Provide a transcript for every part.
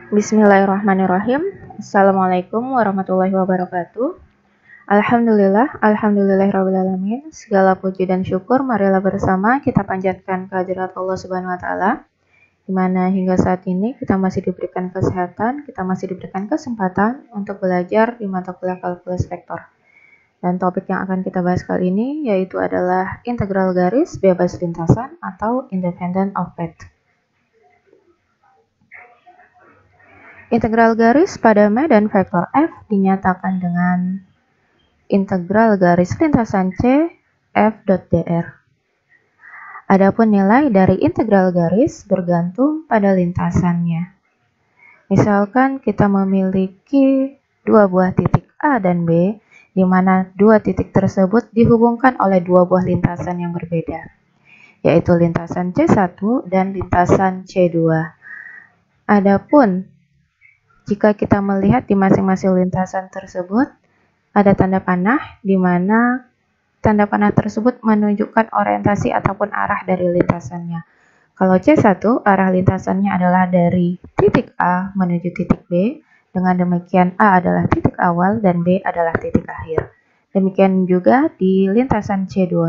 Bismillahirrahmanirrahim. Assalamualaikum warahmatullahi wabarakatuh. Alhamdulillahirrahmanirrahim. Segala puji dan syukur marilah bersama kita panjatkan kehadirat Allah Subhanahu wa taala, di mana hingga saat ini kita masih diberikan kesehatan, kita masih diberikan kesempatan untuk belajar di mata kuliah kalkulus vektor. Dan topik yang akan kita bahas kali ini yaitu adalah integral garis bebas lintasan atau independent of path. Integral garis pada medan vektor F dinyatakan dengan integral garis lintasan C F.dr. Adapun nilai dari integral garis bergantung pada lintasannya. Misalkan kita memiliki dua buah titik A dan B, di mana dua titik tersebut dihubungkan oleh dua buah lintasan yang berbeda, yaitu lintasan C1 dan lintasan C2. Adapun jika kita melihat di masing-masing lintasan tersebut, ada tanda panah di mana tanda panah tersebut menunjukkan orientasi ataupun arah dari lintasannya. Kalau C1, arah lintasannya adalah dari titik A menuju titik B, dengan demikian A adalah titik awal dan B adalah titik akhir. Demikian juga di lintasan C2,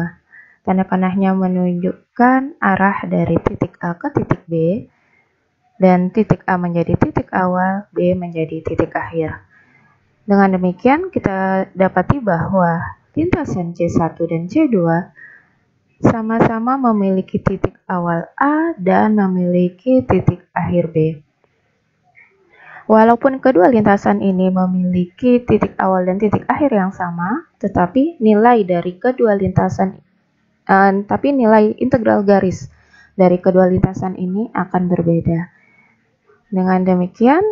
tanda panahnya menunjukkan arah dari titik A ke titik B, dan titik A menjadi titik awal, B menjadi titik akhir. Dengan demikian, kita dapati bahwa lintasan C1 dan C2 sama-sama memiliki titik awal A dan memiliki titik akhir B. Walaupun kedua lintasan ini memiliki titik awal dan titik akhir yang sama, tetapi nilai dari kedua lintasan, nilai integral garis dari kedua lintasan ini akan berbeda. Dengan demikian,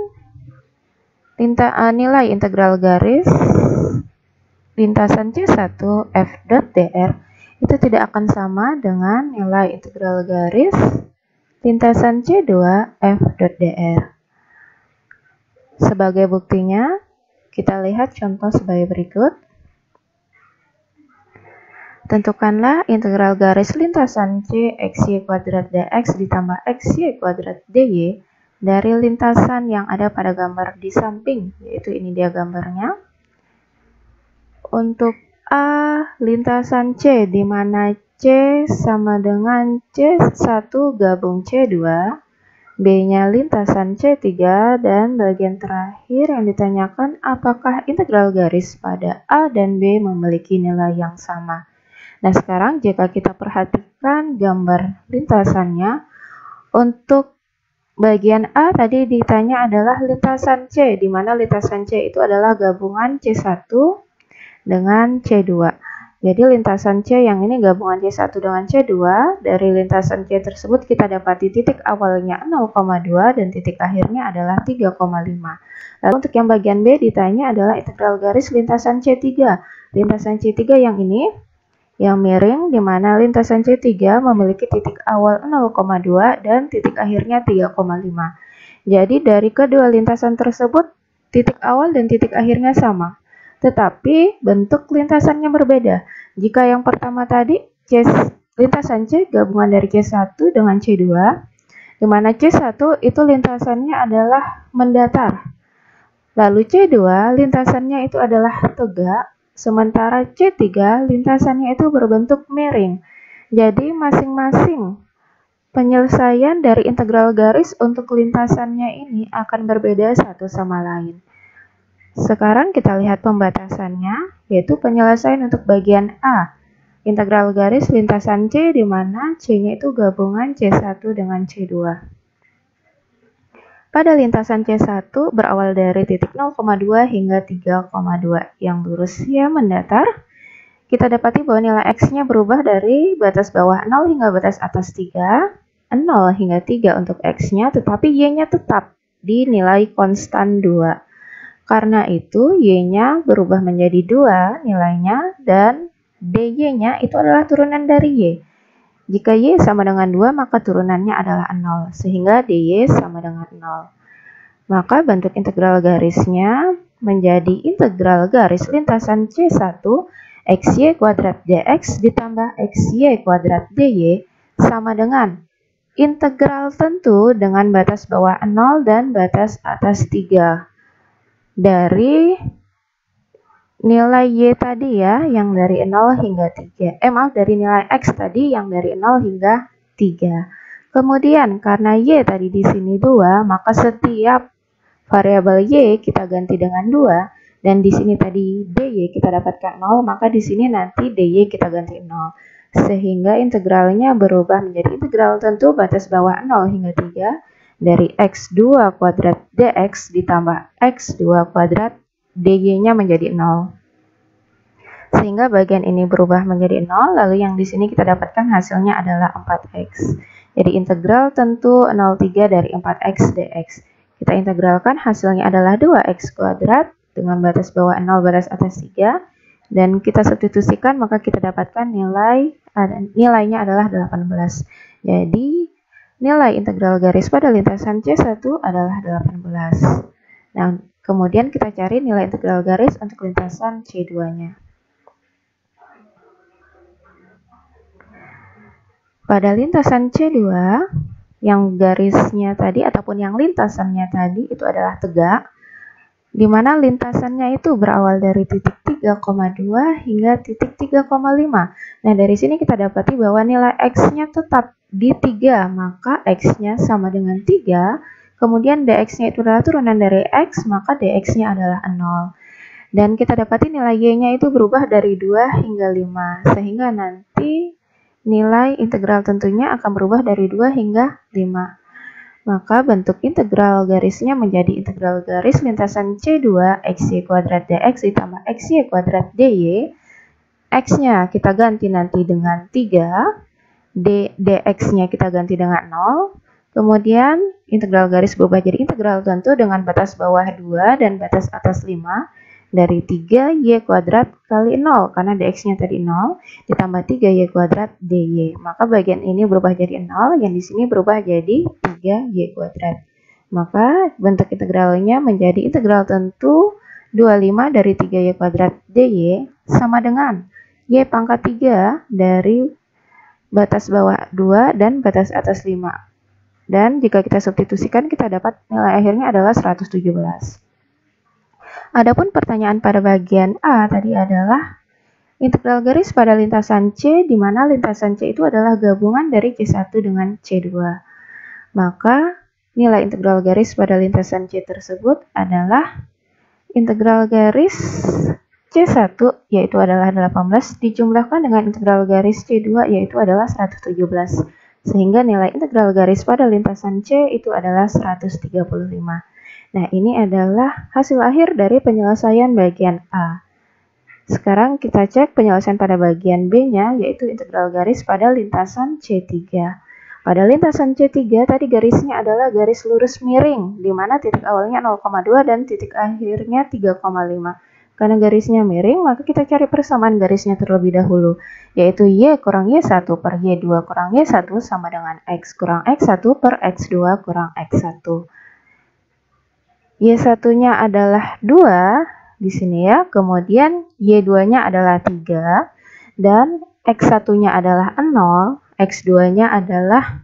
nilai integral garis lintasan C1 F.dr itu tidak akan sama dengan nilai integral garis lintasan C2 F.dr. Sebagai buktinya, kita lihat contoh sebagai berikut. Tentukanlah integral garis lintasan C xy kuadrat dx ditambah xy kuadrat dy dari lintasan yang ada pada gambar di samping, yaitu ini dia gambarnya. Untuk A lintasan C, di mana C sama dengan C1 gabung C2, B-nya lintasan C3, dan bagian terakhir yang ditanyakan apakah integral garis pada A dan B memiliki nilai yang sama. Nah, sekarang jika kita perhatikan gambar lintasannya, untuk bagian A tadi ditanya adalah lintasan C, di mana lintasan C itu adalah gabungan C1 dengan C2. Jadi lintasan C yang ini gabungan C1 dengan C2, dari lintasan C tersebut kita dapati titik awalnya 0,2 dan titik akhirnya adalah 3,5. Lalu untuk yang bagian B ditanya adalah integral garis lintasan C3. Lintasan C3 yang ini yang miring, di mana lintasan C3 memiliki titik awal 0,2 dan titik akhirnya 3,5. Jadi dari kedua lintasan tersebut, titik awal dan titik akhirnya sama, tetapi bentuk lintasannya berbeda. Jika yang pertama tadi, lintasan C gabungan dari C1 dengan C2, di mana C1 itu lintasannya adalah mendatar. Lalu C2 lintasannya itu adalah tegak, sementara C3 lintasannya itu berbentuk miring. Jadi masing-masing penyelesaian dari integral garis untuk lintasannya ini akan berbeda satu sama lain. Sekarang kita lihat pembatasannya, yaitu penyelesaian untuk bagian A. Integral garis lintasan C, di mana C-nya itu gabungan C1 dengan C2. Pada lintasan C1 berawal dari titik 0,2 hingga 3,2 yang lurusnya mendatar, kita dapati bahwa nilai X-nya berubah dari batas bawah 0 hingga batas atas 3, 0 hingga 3 untuk X-nya, tetapi Y-nya tetap di nilai konstan 2. Karena itu, Y-nya berubah menjadi 2 nilainya, dan dy-nya itu adalah turunan dari Y. Jika Y sama dengan 2, maka turunannya adalah 0, sehingga dy sama dengan 0. Maka bentuk integral garisnya menjadi integral garis lintasan C1 xy kuadrat dx ditambah xy kuadrat dy sama dengan integral tentu dengan batas bawah 0 dan batas atas 3 dari nilai Y tadi ya, yang dari 0 hingga 3. Dari nilai X tadi yang dari 0 hingga 3. Kemudian karena Y tadi di sini 2, maka setiap variabel Y kita ganti dengan 2. Dan di sini tadi dy kita dapatkan 0, maka di sini nanti dy kita ganti 0. Sehingga integralnya berubah menjadi integral tentu batas bawah 0 hingga 3 dari x2 kuadrat dx ditambah x2 kuadrat dy-nya menjadi 0. Sehingga bagian ini berubah menjadi 0, lalu yang di sini kita dapatkan hasilnya adalah 4x. Jadi integral tentu 0,3 dari 4x dx. Kita integralkan, hasilnya adalah 2x kuadrat dengan batas bawah 0, batas atas 3. Dan kita substitusikan, maka kita dapatkan nilainya adalah 18. Jadi nilai integral garis pada lintasan C1 adalah 18. Nah, kemudian kita cari nilai integral garis untuk lintasan C2-nya. Pada lintasan C2, yang garisnya tadi ataupun yang lintasannya tadi itu adalah tegak, di mana lintasannya itu berawal dari titik 3,2 hingga titik 3,5. Nah, dari sini kita dapati bahwa nilai X-nya tetap di 3, maka X-nya sama dengan 3, kemudian dx-nya itu adalah turunan dari X, maka dx-nya adalah 0. Dan kita dapati nilai Y-nya itu berubah dari 2 hingga 5, sehingga nanti nilai integral tentunya akan berubah dari 2 hingga 5. Maka bentuk integral garisnya menjadi integral garis lintasan C2 xy kuadrat dx ditambah xy kuadrat dy. X-nya kita ganti nanti dengan 3, dx-nya kita ganti dengan 0. Kemudian integral garis berubah jadi integral tentu dengan batas bawah 2 dan batas atas 5. Dari 3y kuadrat kali 0, karena dx-nya tadi 0, ditambah 3y kuadrat dy. Maka bagian ini berubah jadi 0, yang di sini berubah jadi 3y kuadrat. Maka bentuk integralnya menjadi integral tentu 25 dari 3y kuadrat dy sama dengan y pangkat 3 dari batas bawah 2 dan batas atas 5. Dan jika kita substitusikan, kita dapat nilai akhirnya adalah 117. Adapun pertanyaan pada bagian A tadi adalah integral garis pada lintasan C, di mana lintasan C itu adalah gabungan dari C1 dengan C2. Maka nilai integral garis pada lintasan C tersebut adalah integral garis C1 yaitu adalah 18 dijumlahkan dengan integral garis C2 yaitu adalah 117. Sehingga nilai integral garis pada lintasan C itu adalah 135. Nah, ini adalah hasil akhir dari penyelesaian bagian A. Sekarang kita cek penyelesaian pada bagian B-nya, yaitu integral garis pada lintasan C3. Pada lintasan C3, tadi garisnya adalah garis lurus miring, di mana titik awalnya 0,2 dan titik akhirnya 3,5. Karena garisnya miring, maka kita cari persamaan garisnya terlebih dahulu, yaitu Y kurang Y1 per Y2 kurang Y1 sama dengan X kurang X1 per X2 kurang X1. Y1-nya adalah 2 di sini ya, kemudian Y2-nya adalah 3, dan X1-nya adalah 0, X2-nya adalah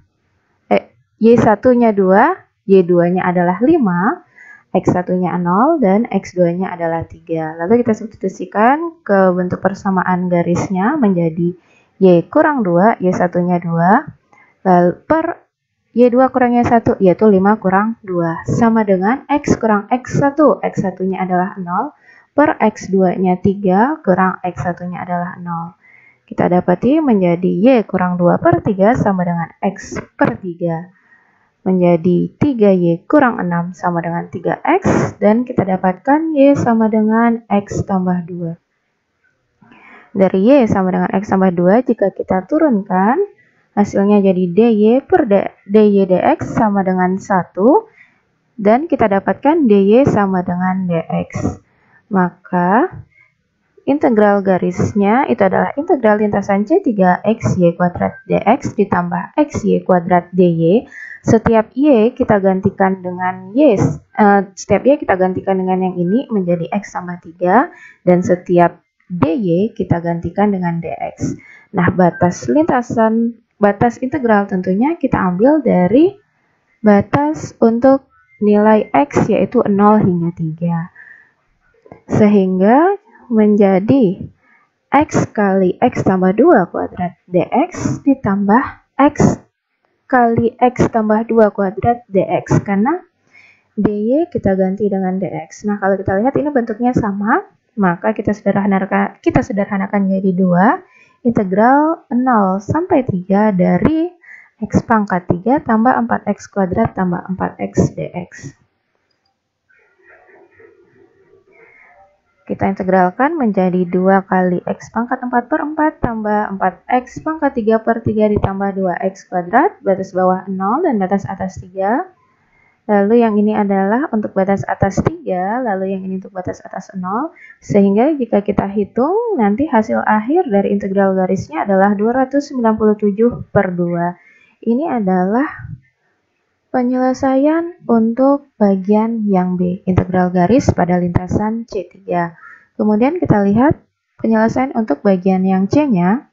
Y1-nya 2, Y2-nya adalah 5, X1-nya 0, dan X2-nya adalah 3. Lalu kita substitusikan ke bentuk persamaan garisnya menjadi Y kurang 2, Y1-nya 2, lalu per Y2 kurang Y1 yaitu 5 kurang 2 sama dengan X kurang X1. X1-nya adalah 0 per X2-nya 3 kurang X1-nya adalah 0. Kita dapati menjadi Y kurang 2 per 3 sama dengan X per 3. Menjadi 3Y kurang 6 sama dengan 3X. Dan kita dapatkan Y sama dengan X tambah 2. Dari Y sama dengan X tambah 2 jika kita turunkan, hasilnya jadi dy per dy dx sama dengan 1, dan kita dapatkan dy sama dengan dx. Maka integral garisnya itu adalah integral lintasan C3 xy kuadrat dx ditambah xy kuadrat dy. Setiap y kita gantikan dengan setiap y kita gantikan dengan yang ini menjadi x tambah 3, dan setiap dy kita gantikan dengan dx. Nah, batas lintasan batas integral tentunya kita ambil dari batas untuk nilai X yaitu 0 hingga 3. Sehingga menjadi X kali X tambah 2 kuadrat dx ditambah X kali X tambah 2 kuadrat dx, karena dy kita ganti dengan dx. Nah, kalau kita lihat ini bentuknya sama, maka kita sederhanakan jadi 2 integral 0 sampai 3 dari X pangkat 3 tambah 4X kuadrat tambah 4X dx. Kita integralkan menjadi 2 kali X pangkat 4 per 4 tambah 4X pangkat 3 per 3 ditambah 2X kuadrat, batas bawah 0 dan batas atas 3. Lalu yang ini adalah untuk batas atas 3, lalu yang ini untuk batas atas 0. Sehingga jika kita hitung, nanti hasil akhir dari integral garisnya adalah 297 per 2. Ini adalah penyelesaian untuk bagian yang B, integral garis pada lintasan C3. Kemudian kita lihat penyelesaian untuk bagian yang C-nya,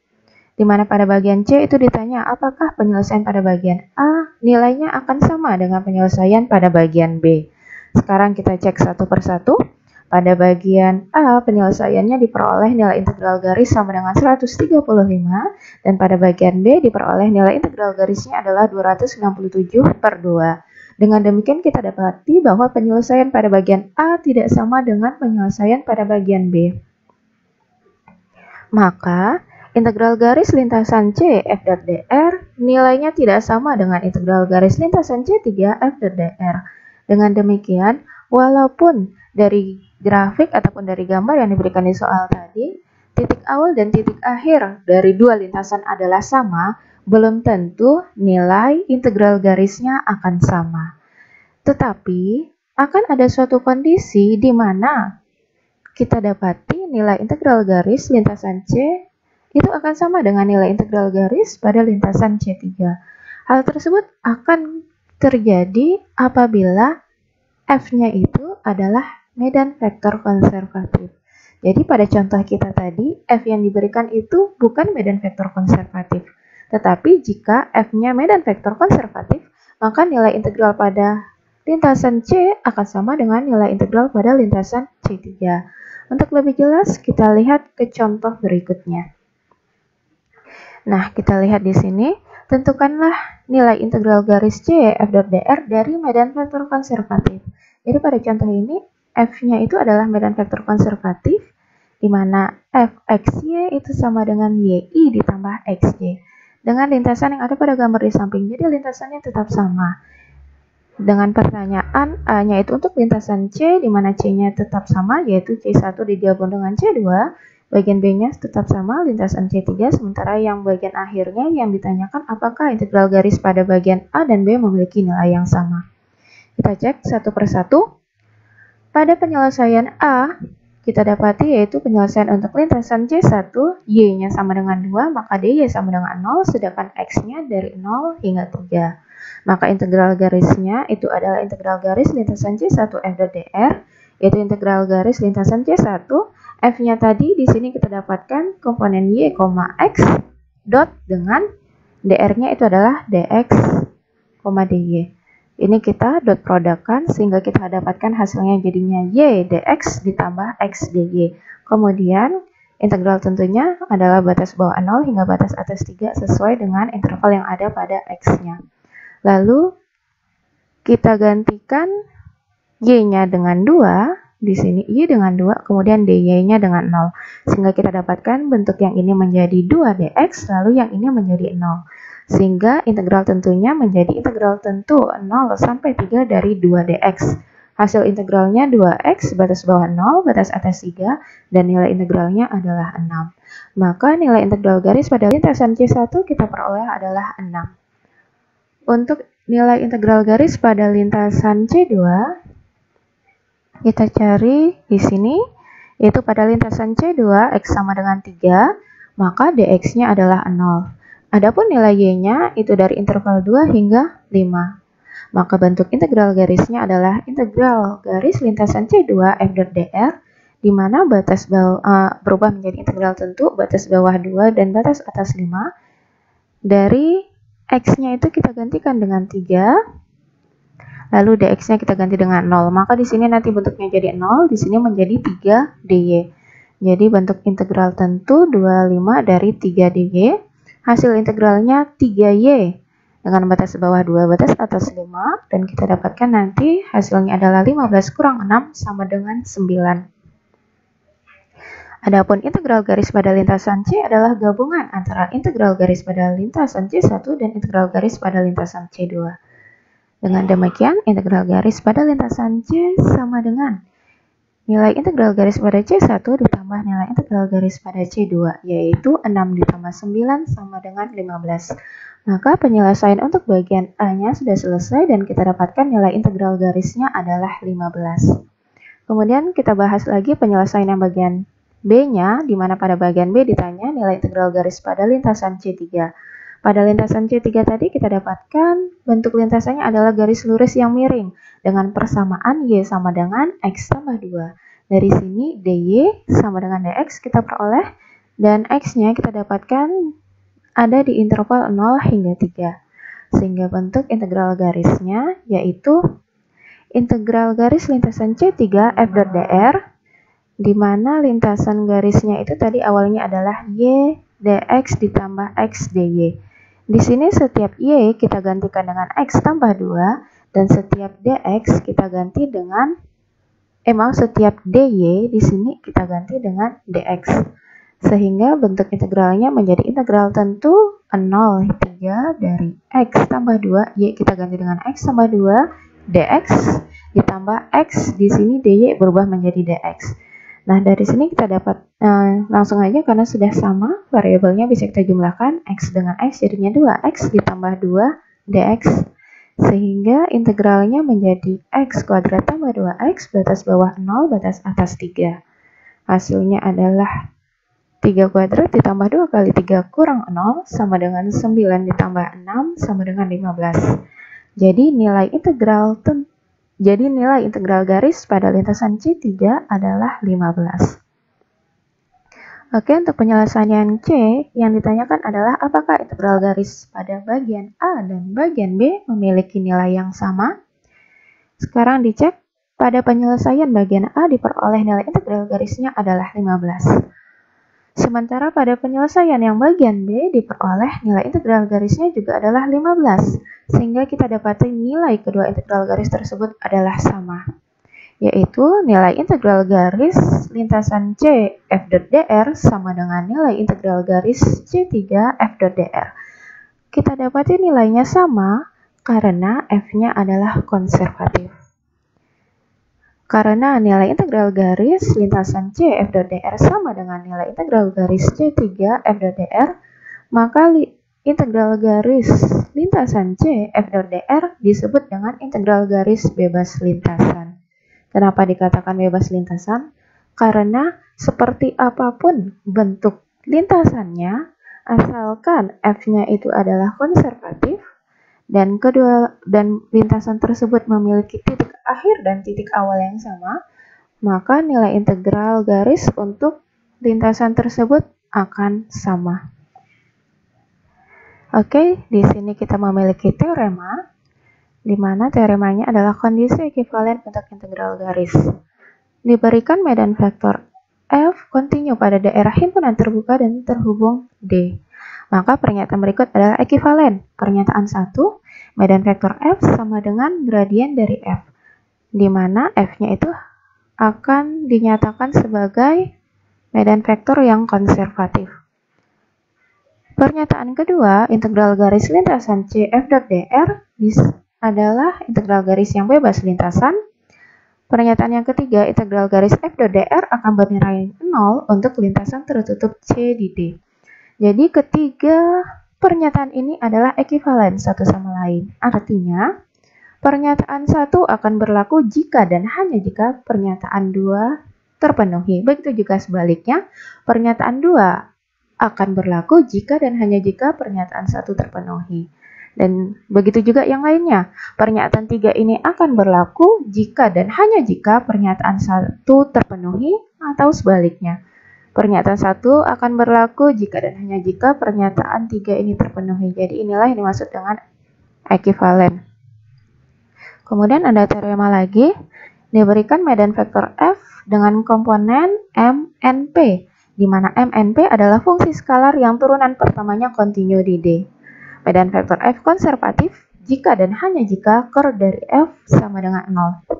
di mana pada bagian C itu ditanya apakah penyelesaian pada bagian A nilainya akan sama dengan penyelesaian pada bagian B. Sekarang kita cek satu persatu. Pada bagian A, penyelesaiannya diperoleh nilai integral garis sama dengan 135, dan pada bagian B diperoleh nilai integral garisnya adalah 297 per 2. Dengan demikian kita dapati bahwa penyelesaian pada bagian A tidak sama dengan penyelesaian pada bagian B. Maka, integral garis lintasan C f.dr nilainya tidak sama dengan integral garis lintasan C3 f.dr. Dengan demikian, walaupun dari grafik ataupun dari gambar yang diberikan di soal tadi, titik awal dan titik akhir dari dua lintasan adalah sama, belum tentu nilai integral garisnya akan sama. Tetapi, akan ada suatu kondisi di mana kita dapati nilai integral garis lintasan C itu akan sama dengan nilai integral garis pada lintasan C3. Hal tersebut akan terjadi apabila F-nya itu adalah medan vektor konservatif. Jadi pada contoh kita tadi, F yang diberikan itu bukan medan vektor konservatif. Tetapi jika F-nya medan vektor konservatif, maka nilai integral pada lintasan C akan sama dengan nilai integral pada lintasan C3. Untuk lebih jelas, kita lihat ke contoh berikutnya. Nah, kita lihat di sini, tentukanlah nilai integral garis C f.dr dari medan vektor konservatif. Jadi pada contoh ini, F-nya itu adalah medan vektor konservatif, di mana Fxy itu sama dengan Y ditambah Xy. Dengan lintasan yang ada pada gambar di samping, jadi lintasannya tetap sama. Dengan pertanyaan A-nya itu untuk lintasan C, di mana C-nya tetap sama, yaitu C1 digabung dengan C2, bagian B-nya tetap sama, lintasan C3, sementara yang bagian akhirnya yang ditanyakan apakah integral garis pada bagian A dan B memiliki nilai yang sama. Kita cek satu persatu. Pada penyelesaian A, kita dapati yaitu penyelesaian untuk lintasan C1, Y-nya sama dengan 2, maka DY sama dengan 0, sedangkan X-nya dari 0 hingga 3. Maka integral garisnya itu adalah integral garis lintasan C1 f.dr, yaitu integral garis lintasan C1, F-nya tadi di sini kita dapatkan komponen Y, X, dot dengan dr-nya itu adalah dx, dy. Ini kita dot produkkan sehingga kita dapatkan hasilnya jadinya Y dx ditambah X dy. Kemudian integral tentunya adalah batas bawah 0 hingga batas atas 3 sesuai dengan interval yang ada pada X-nya. Lalu kita gantikan Y-nya dengan 2, di sini Y dengan 2, kemudian dy-nya dengan 0. Sehingga kita dapatkan bentuk yang ini menjadi 2 dx, lalu yang ini menjadi 0. Sehingga integral tentunya menjadi integral tentu 0 sampai 3 dari 2 dx. Hasil integralnya 2x, batas bawah 0, batas atas 3, dan nilai integralnya adalah 6. Maka nilai integral garis pada lintasan C1 kita peroleh adalah 6. Untuk nilai integral garis pada lintasan C2, kita cari di sini, yaitu pada lintasan C2, X sama dengan 3, maka dx-nya adalah 0. Adapun nilai Y-nya itu dari interval 2 hingga 5. Maka bentuk integral garisnya adalah integral garis lintasan C2 f.dr, di mana batas bawah berubah menjadi integral tentu, batas bawah 2 dan batas atas 5. Dari X-nya itu kita gantikan dengan 3, lalu dx-nya kita ganti dengan 0. Maka di sini nanti bentuknya jadi 0, di sini menjadi 3 dy. Jadi bentuk integral tentu 25 dari 3 dy. Hasil integralnya 3y dengan batas bawah 2, batas atas 5. Dan kita dapatkan nanti hasilnya adalah 15 kurang 6 sama dengan 9. Adapun integral garis pada lintasan C adalah gabungan antara integral garis pada lintasan C1 dan integral garis pada lintasan C2. Dengan demikian, integral garis pada lintasan C sama dengan nilai integral garis pada C1 ditambah nilai integral garis pada C2, yaitu 6 ditambah 9 sama dengan 15. Maka penyelesaian untuk bagian A-nya sudah selesai dan kita dapatkan nilai integral garisnya adalah 15. Kemudian kita bahas lagi penyelesaian yang bagian B-nya, di mana pada bagian B ditanya nilai integral garis pada lintasan C3. Pada lintasan C3 tadi kita dapatkan bentuk lintasannya adalah garis lurus yang miring dengan persamaan Y sama dengan X tambah 2. Dari sini dy sama dengan dx kita peroleh dan X-nya kita dapatkan ada di interval 0 hingga 3. Sehingga bentuk integral garisnya yaitu integral garis lintasan C3 f dot dr, di mana lintasan garisnya itu tadi awalnya adalah y dx ditambah x dy. Di sini setiap y kita gantikan dengan x tambah 2 dan setiap dx kita ganti dengan setiap dy di sini kita ganti dengan dx. Sehingga bentuk integralnya menjadi integral tentu 0 3 dari x tambah 2 y kita ganti dengan x tambah 2 dx ditambah x, di sini dy berubah menjadi dx. Nah, dari sini kita dapat langsung aja karena sudah sama, variabelnya bisa kita jumlahkan, x dengan x jadinya 2x ditambah 2 dx. Sehingga integralnya menjadi x kuadrat tambah 2x, batas bawah 0, batas atas 3. Hasilnya adalah 3 kuadrat ditambah 2 kali 3 kurang 0, sama dengan 9 ditambah 6, sama dengan 15. Jadi nilai integral garis pada lintasan C3 adalah 15. Oke, untuk penyelesaian C, yang ditanyakan adalah apakah integral garis pada bagian A dan bagian B memiliki nilai yang sama? Sekarang dicek, pada penyelesaian bagian A diperoleh nilai integral garisnya adalah 15. Sementara pada penyelesaian yang bagian B diperoleh nilai integral garisnya juga adalah 15, sehingga kita dapati nilai kedua integral garis tersebut adalah sama, yaitu nilai integral garis lintasan C f dot dr sama dengan nilai integral garis C3 f dot dr. Kita dapati nilainya sama karena f-nya adalah konservatif. Karena nilai integral garis lintasan C f dot dr sama dengan nilai integral garis C3 f dot dr, maka integral garis lintasan C f dot dr disebut dengan integral garis bebas lintasan. Kenapa dikatakan bebas lintasan? Karena seperti apapun bentuk lintasannya, asalkan f-nya itu adalah konservatif, dan lintasan tersebut memiliki titik akhir dan titik awal yang sama, maka nilai integral garis untuk lintasan tersebut akan sama. Oke, di sini kita memiliki teorema, di mana teoremanya adalah kondisi ekuivalen untuk integral garis. Diberikan medan vektor F kontinu pada daerah himpunan terbuka dan terhubung D. Maka pernyataan berikut adalah ekuivalen. Pernyataan 1, medan vektor F sama dengan gradien dari F, di mana F-nya itu akan dinyatakan sebagai medan vektor yang konservatif. Pernyataan kedua, integral garis lintasan C f dot dr adalah integral garis yang bebas lintasan. Pernyataan yang ketiga, integral garis f dot dr akan bernilai 0 untuk lintasan tertutup C di D. Jadi ketiga pernyataan ini adalah ekuivalen satu sama lain. Artinya, pernyataan 1 akan berlaku jika dan hanya jika pernyataan 2 terpenuhi. Begitu juga sebaliknya, pernyataan 2 akan berlaku jika dan hanya jika pernyataan 1 terpenuhi. Dan begitu juga yang lainnya. Pernyataan 3 ini akan berlaku jika dan hanya jika pernyataan 1 terpenuhi atau sebaliknya. Pernyataan 1 akan berlaku jika dan hanya jika pernyataan 3 ini terpenuhi. Jadi inilah yang dimaksud dengan ekivalen. Kemudian ada teorema lagi, diberikan medan vektor F dengan komponen M, N, P, di mana M, N, P adalah fungsi skalar yang turunan pertamanya kontinu di D. Medan vektor F konservatif jika dan hanya jika ker dari F sama dengan 0.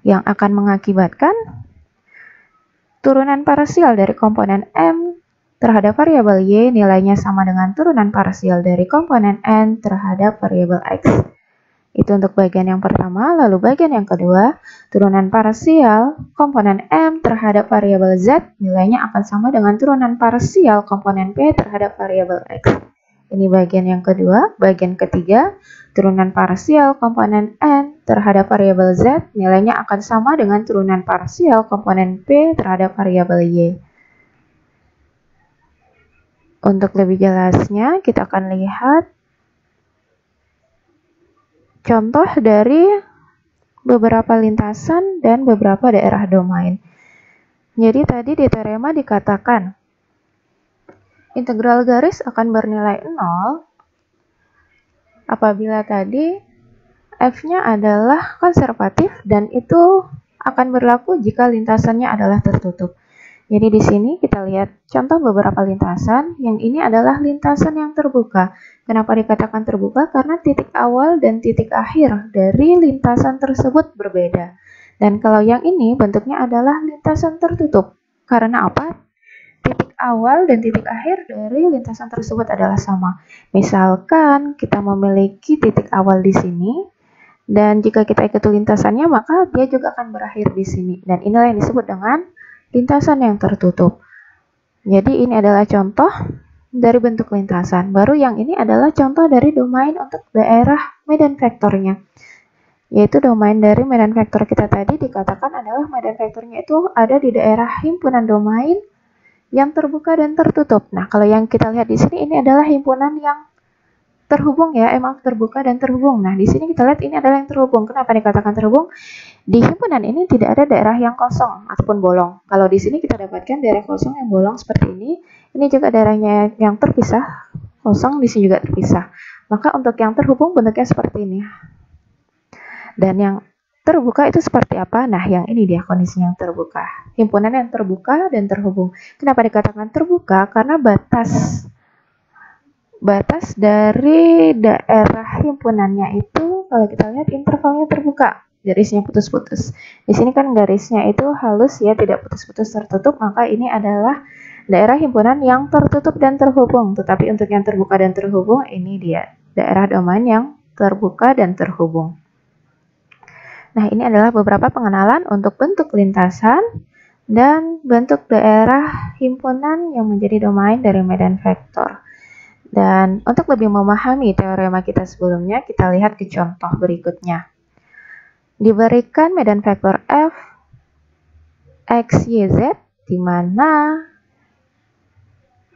Yang akan mengakibatkan turunan parsial dari komponen M terhadap variabel Y nilainya sama dengan turunan parsial dari komponen N terhadap variabel X. Itu untuk bagian yang pertama. Lalu bagian yang kedua, turunan parsial komponen M terhadap variabel Z nilainya akan sama dengan turunan parsial komponen P terhadap variabel X. Ini bagian yang kedua. Bagian ketiga, turunan parsial komponen N terhadap variabel Z nilainya akan sama dengan turunan parsial komponen P terhadap variabel Y. Untuk lebih jelasnya, kita akan lihat contoh dari beberapa lintasan dan beberapa daerah domain. Jadi tadi di teorema dikatakan integral garis akan bernilai 0 apabila tadi F-nya adalah konservatif dan itu akan berlaku jika lintasannya adalah tertutup. Jadi di sini kita lihat contoh beberapa lintasan. Yang ini adalah lintasan yang terbuka. Kenapa dikatakan terbuka? Karena titik awal dan titik akhir dari lintasan tersebut berbeda. Dan kalau yang ini bentuknya adalah lintasan tertutup. Karena apa? Titik awal dan titik akhir dari lintasan tersebut adalah sama. Misalkan kita memiliki titik awal di sini, dan jika kita ikuti lintasannya, maka dia juga akan berakhir di sini. Dan inilah yang disebut dengan lintasan yang tertutup. Jadi ini adalah contoh dari bentuk lintasan. Baru yang ini adalah contoh dari domain untuk daerah medan vektornya. Yaitu domain dari medan vektor kita tadi dikatakan adalah medan vektornya itu ada di daerah himpunan domain yang terbuka dan tertutup. Nah, kalau yang kita lihat di sini ini adalah himpunan yang terhubung ya, terbuka dan terhubung. Nah, di sini kita lihat ini adalah yang terhubung. Kenapa dikatakan terhubung? Di himpunan ini tidak ada daerah yang kosong ataupun bolong. Kalau di sini kita dapatkan daerah kosong yang bolong seperti ini. Ini juga daerahnya yang terpisah, kosong di sini juga terpisah. Maka untuk yang terhubung bentuknya seperti ini. Dan yang terbuka itu seperti apa? Nah, yang ini dia kondisinya yang terbuka. Himpunan yang terbuka dan terhubung. Kenapa dikatakan terbuka? Karena batas dari daerah himpunannya itu kalau kita lihat intervalnya terbuka, garisnya putus-putus. Di sini kan garisnya itu halus ya, tidak putus-putus tertutup, maka ini adalah daerah himpunan yang tertutup dan terhubung. Tetapi untuk yang terbuka dan terhubung, ini dia daerah domain yang terbuka dan terhubung. Nah, ini adalah beberapa pengenalan untuk bentuk lintasan dan bentuk daerah himpunan yang menjadi domain dari medan vektor. Dan untuk lebih memahami teorema kita sebelumnya, kita lihat ke contoh berikutnya. Diberikan medan vektor F, X, Y, Z, di mana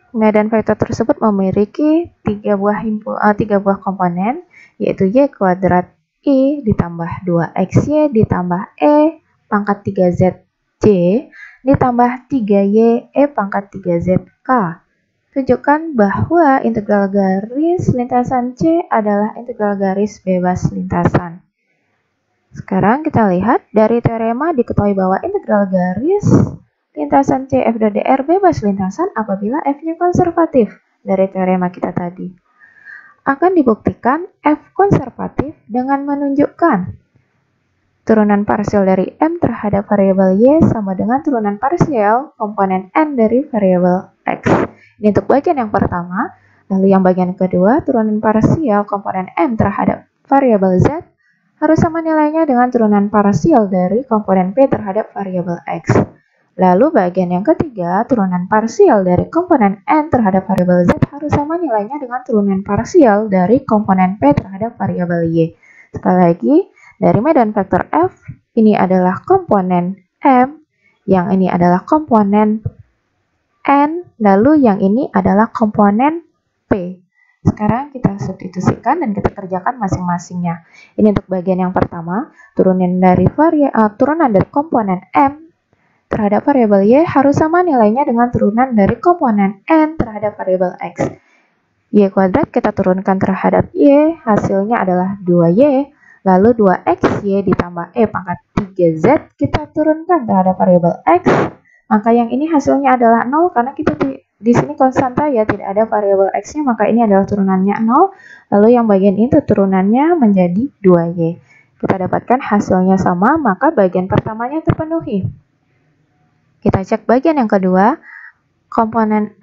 medan vektor tersebut memiliki tiga buah komponen, yaitu Y kuadrat I ditambah 2XY ditambah E pangkat 3ZJ ditambah 3Y E pangkat 3ZK. Tunjukkan bahwa integral garis lintasan C adalah integral garis bebas lintasan. Sekarang kita lihat dari teorema diketahui bahwa integral garis lintasan C F dan DR bebas lintasan apabila F-nya konservatif dari teorema kita tadi. Akan dibuktikan F konservatif dengan menunjukkan turunan parsial dari M terhadap variabel Y sama dengan turunan parsial komponen N dari variabel X. Ini untuk bagian yang pertama. Lalu yang bagian kedua, turunan parsial komponen M terhadap variabel Z harus sama nilainya dengan turunan parsial dari komponen P terhadap variabel X. Lalu bagian yang ketiga, turunan parsial dari komponen N terhadap variabel Z harus sama nilainya dengan turunan parsial dari komponen P terhadap variabel Y. Sekali lagi, dari medan vektor F, ini adalah komponen M, yang ini adalah komponen N, lalu yang ini adalah komponen P. Sekarang kita substitusikan dan kita kerjakan masing-masingnya. Ini untuk bagian yang pertama, turunan dari komponen M terhadap variabel Y harus sama nilainya dengan turunan dari komponen N terhadap variabel X. Y kuadrat kita turunkan terhadap Y, hasilnya adalah 2Y, lalu 2XY ditambah E pangkat 3Z kita turunkan terhadap variabel X, maka yang ini hasilnya adalah 0 karena kita di sini konstanta ya, tidak ada variabel X-nya, maka ini adalah turunannya 0, lalu yang bagian ini turunannya menjadi 2Y. Kita dapatkan hasilnya sama, maka bagian pertamanya terpenuhi. Kita cek bagian yang kedua, komponen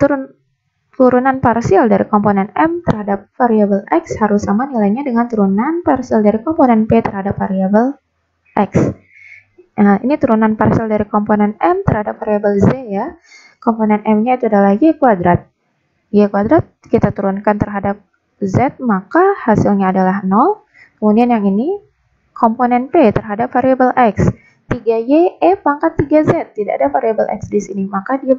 turunan parsial dari komponen M terhadap variabel X harus sama nilainya dengan turunan parsial dari komponen P terhadap variabel X. Nah, ini turunan parsial dari komponen M terhadap variabel Z ya. Komponen M-nya itu adalah Y kuadrat. Y kuadrat kita turunkan terhadap Z, maka hasilnya adalah 0. Kemudian yang ini, komponen P terhadap variabel X. 3Y, E pangkat 3Z, tidak ada variabel X di sini, maka dia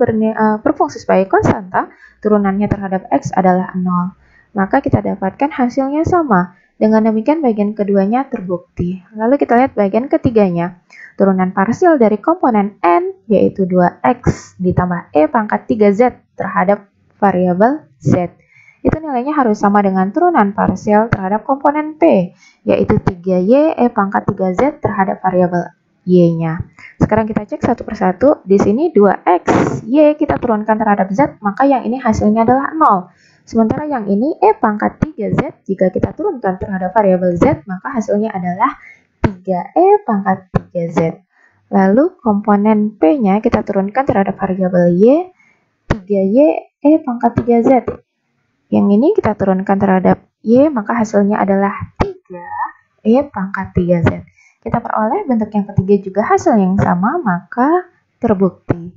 berfungsi sebagai konstanta, turunannya terhadap X adalah 0. Maka kita dapatkan hasilnya sama. Dengan demikian bagian keduanya terbukti. Lalu kita lihat bagian ketiganya. Turunan parsial dari komponen N, yaitu 2X ditambah E pangkat 3Z terhadap variabel Z. Itu nilainya harus sama dengan turunan parsial terhadap komponen P, yaitu 3Y, E pangkat 3Z terhadap variabel Y-nya. Sekarang kita cek satu persatu. Di sini 2X, Y kita turunkan terhadap Z, maka yang ini hasilnya adalah 0. Sementara yang ini E pangkat 3Z, jika kita turunkan terhadap variabel Z, maka hasilnya adalah 3E pangkat 3Z. Lalu komponen P-nya kita turunkan terhadap variabel Y, 3Y, E pangkat 3Z. Yang ini kita turunkan terhadap Y, maka hasilnya adalah 3E pangkat 3Z. Kita peroleh bentuk yang ketiga juga hasil yang sama, maka terbukti.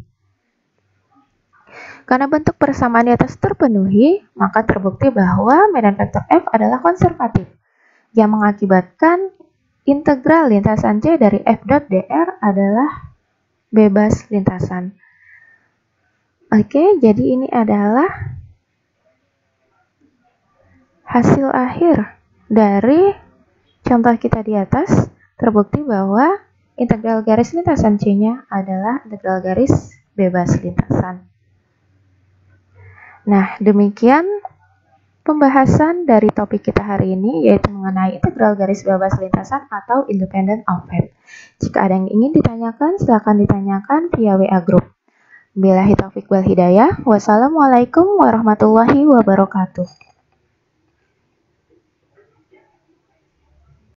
Karena bentuk persamaan di atas terpenuhi, maka terbukti bahwa medan vektor F adalah konservatif, yang mengakibatkan integral lintasan C dari F dot dr adalah bebas lintasan. Oke, jadi ini adalah hasil akhir dari contoh kita di atas. Terbukti bahwa integral garis lintasan C-nya adalah integral garis bebas lintasan. Nah, demikian pembahasan dari topik kita hari ini, yaitu mengenai integral garis bebas lintasan atau independent of F. Jika ada yang ingin ditanyakan, silakan ditanyakan via WA Group. Billahi taufiq wal hidayah. Wassalamualaikum warahmatullahi wabarakatuh.